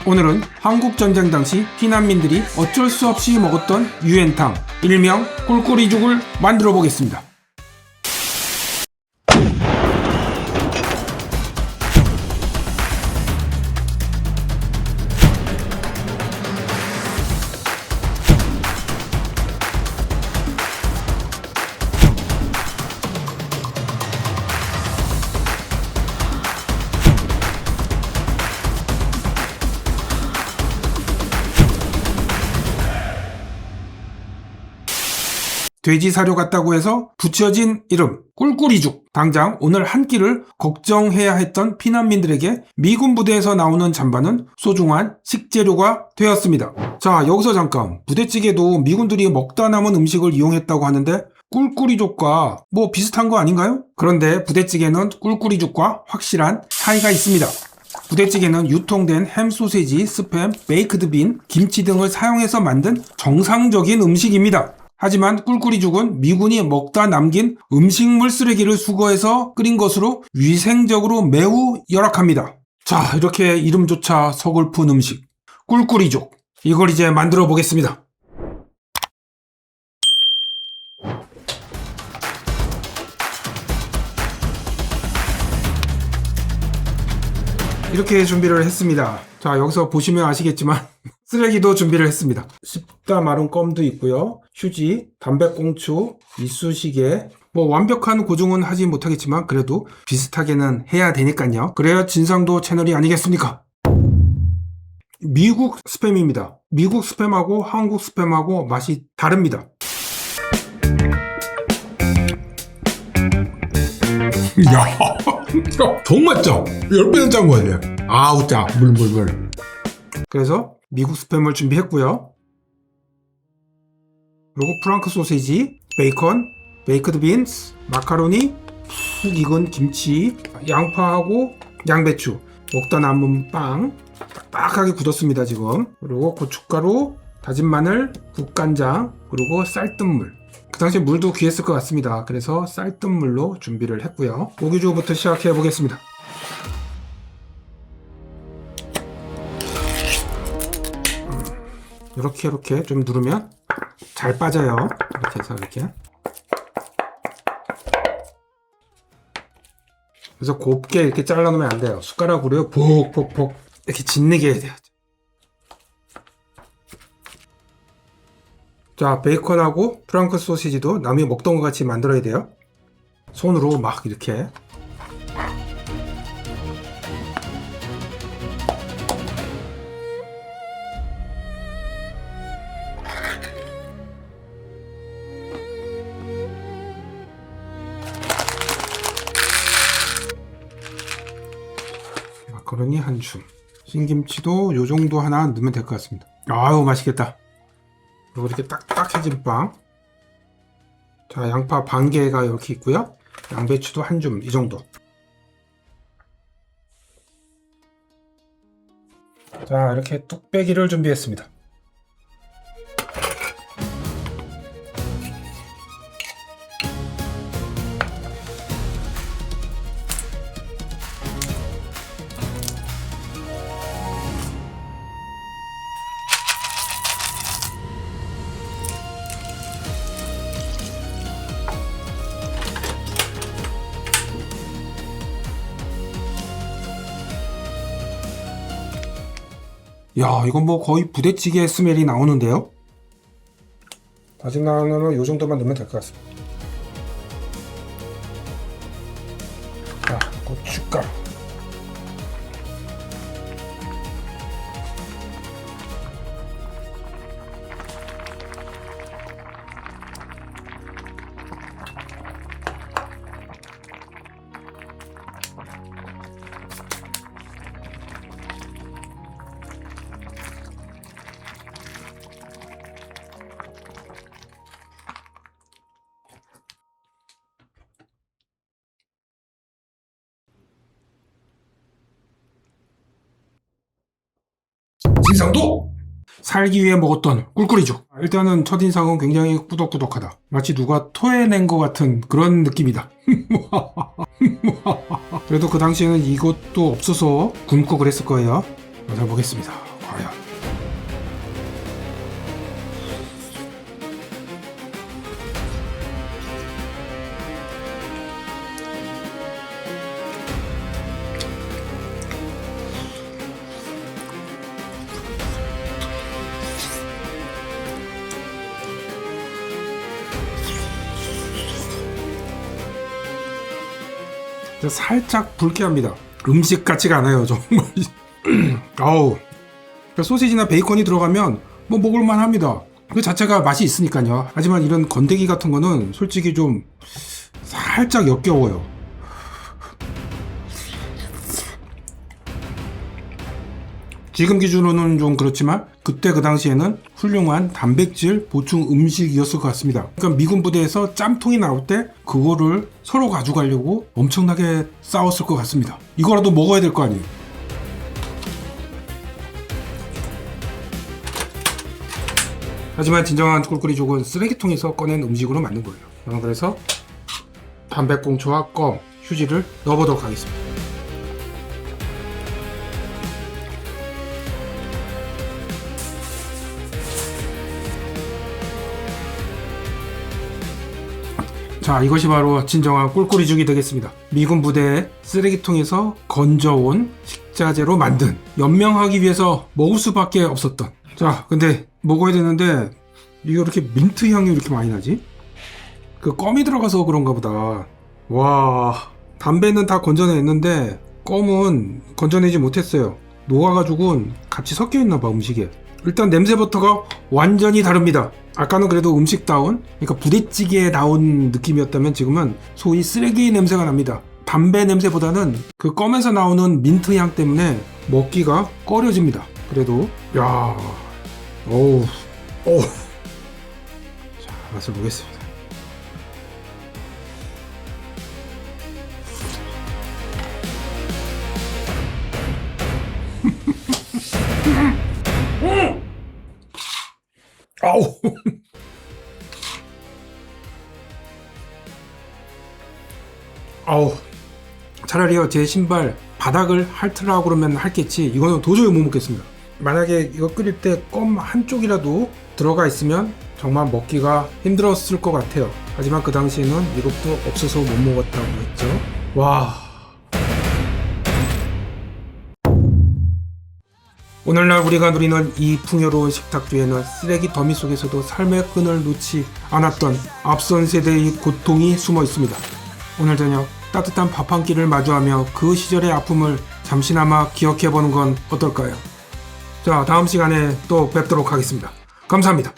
오늘은 한국전쟁 당시 피난민들이 어쩔 수 없이 먹었던 유엔탕, 일명 꿀꿀이죽을 만들어 보겠습니다. 돼지 사료 같다고 해서 붙여진 이름 꿀꿀이죽. 당장 오늘 한 끼를 걱정해야 했던 피난민들에게 미군 부대에서 나오는 잠바는 소중한 식재료가 되었습니다. 자, 여기서 잠깐, 부대찌개도 미군들이 먹다 남은 음식을 이용했다고 하는데 꿀꿀이죽과 뭐 비슷한 거 아닌가요? 그런데 부대찌개는 꿀꿀이죽과 확실한 차이가 있습니다. 부대찌개는 유통된 햄, 소세지, 스팸, 베이크드 빈, 김치 등을 사용해서 만든 정상적인 음식입니다. 하지만 꿀꿀이죽은 미군이 먹다 남긴 음식물 쓰레기를 수거해서 끓인 것으로 위생적으로 매우 열악합니다. 자, 이렇게 이름조차 서글픈 음식 꿀꿀이죽, 이걸 이제 만들어 보겠습니다. 이렇게 준비를 했습니다. 자, 여기서 보시면 아시겠지만 쓰레기도 준비를 했습니다. 씹다 마른 껌도 있고요. 휴지, 담배꽁초, 이쑤시개. 뭐 완벽한 고증은 하지 못하겠지만 그래도 비슷하게는 해야 되니까요. 그래야 진상도 채널이 아니겠습니까? 미국 스팸입니다. 미국 스팸하고 한국 스팸하고 맛이 다릅니다. 야, 정말 짜. 10배는 짠 거야, 이제. 아우, 짜. 물. 그래서 미국 스팸을 준비했고요. 그리고 프랑크 소세지, 베이컨, 베이크드 빈스, 마카로니, 푹 익은 김치, 양파하고 양배추, 먹다 남은 빵, 빡빡하게 굳었습니다, 지금. 그리고 고춧가루, 다진 마늘, 국간장, 그리고 쌀뜨물. 그 당시에 물도 귀했을 것 같습니다. 그래서 쌀뜨물로 준비를 했고요. 고기죽부터 시작해 보겠습니다. 이렇게 좀 누르면 잘 빠져요. 이렇게 해서 이렇게. 그래서 곱게 이렇게 잘라놓으면 안 돼요. 숟가락으로 폭 이렇게 짓내게 해야 돼요. 자, 베이컨하고 프랑크 소시지도 남이 먹던 것 같이 만들어야 돼요. 손으로 막 이렇게. 마카로니 한 줌. 신김치도 요 정도 하나 넣으면 될 것 같습니다. 아유, 맛있겠다. 그리고 이렇게 딱딱해진 빵. 자, 양파 반 개가 이렇게 있고요. 양배추도 한 줌, 이 정도. 자, 이렇게 뚝배기를 준비했습니다. 야, 이건 뭐 거의 부대찌개 스멜이 나오는데요? 다진 마늘은 요 정도만 넣으면 될 것 같습니다. 자, 고춧가루. 진상도 살기 위해 먹었던 꿀꿀이죽. 일단은 첫인상은 굉장히 꾸덕꾸덕하다. 마치 누가 토해낸 것 같은 그런 느낌이다. 그래도 그 당시에는 이것도 없어서 굶고 그랬을 거예요. 잘 보겠습니다. 살짝 불쾌합니다. 음식 같지가 않아요, 정말. 아우. 소시지나 베이컨이 들어가면 뭐 먹을만 합니다. 그 자체가 맛이 있으니까요. 하지만 이런 건더기 같은 거는 솔직히 좀 살짝 역겨워요. 지금 기준으로는 좀 그렇지만 그때 그 당시에는 훌륭한 단백질 보충 음식이었을 것 같습니다. 그러니까 미군 부대에서 짬통이 나올 때 그거를 서로 가져가려고 엄청나게 싸웠을 것 같습니다. 이거라도 먹어야 될 거 아니에요. 하지만 진정한 꿀꿀이족은 쓰레기통에서 꺼낸 음식으로 만든 거예요. 저는 그래서 담배꽁초와 껌, 휴지를 넣어보도록 하겠습니다. 자, 이것이 바로 진정한 꿀꿀이죽이 되겠습니다. 미군 부대의 쓰레기통에서 건져온 식자재로 만든, 연명하기 위해서 먹을 수밖에 없었던. 자, 근데 먹어야 되는데 이게 이렇게 민트 향이 이렇게 많이 나지? 그 껌이 들어가서 그런가 보다. 와, 담배는 다 건져냈는데 껌은 건져내지 못했어요. 녹아가지고 같이 섞여있나 봐, 음식에. 일단 냄새부터가 완전히 다릅니다. 아까는 그래도 음식다운, 그러니까 부대찌개에 나온 느낌이었다면 지금은 소위 쓰레기 냄새가 납니다. 담배 냄새보다는 그 껌에서 나오는 민트 향 때문에 먹기가 꺼려집니다. 그래도 야, 어우. 자, 맛을 보겠습니다. 아우. 아우. 차라리요, 제 신발 바닥을 핥으라고 그러면 핥겠지. 이거는 도저히 못 먹겠습니다. 만약에 이거 끓일 때 껌 한쪽이라도 들어가 있으면 정말 먹기가 힘들었을 것 같아요. 하지만 그 당시에는 이것도 없어서 못 먹었다고 했죠. 와. 오늘날 우리가 누리는 이 풍요로운 식탁 뒤에는 쓰레기 더미 속에서도 삶의 끈을 놓지 않았던 앞선 세대의 고통이 숨어 있습니다. 오늘 저녁 따뜻한 밥 한 끼를 마주하며 그 시절의 아픔을 잠시나마 기억해보는 건 어떨까요? 자, 다음 시간에 또 뵙도록 하겠습니다. 감사합니다.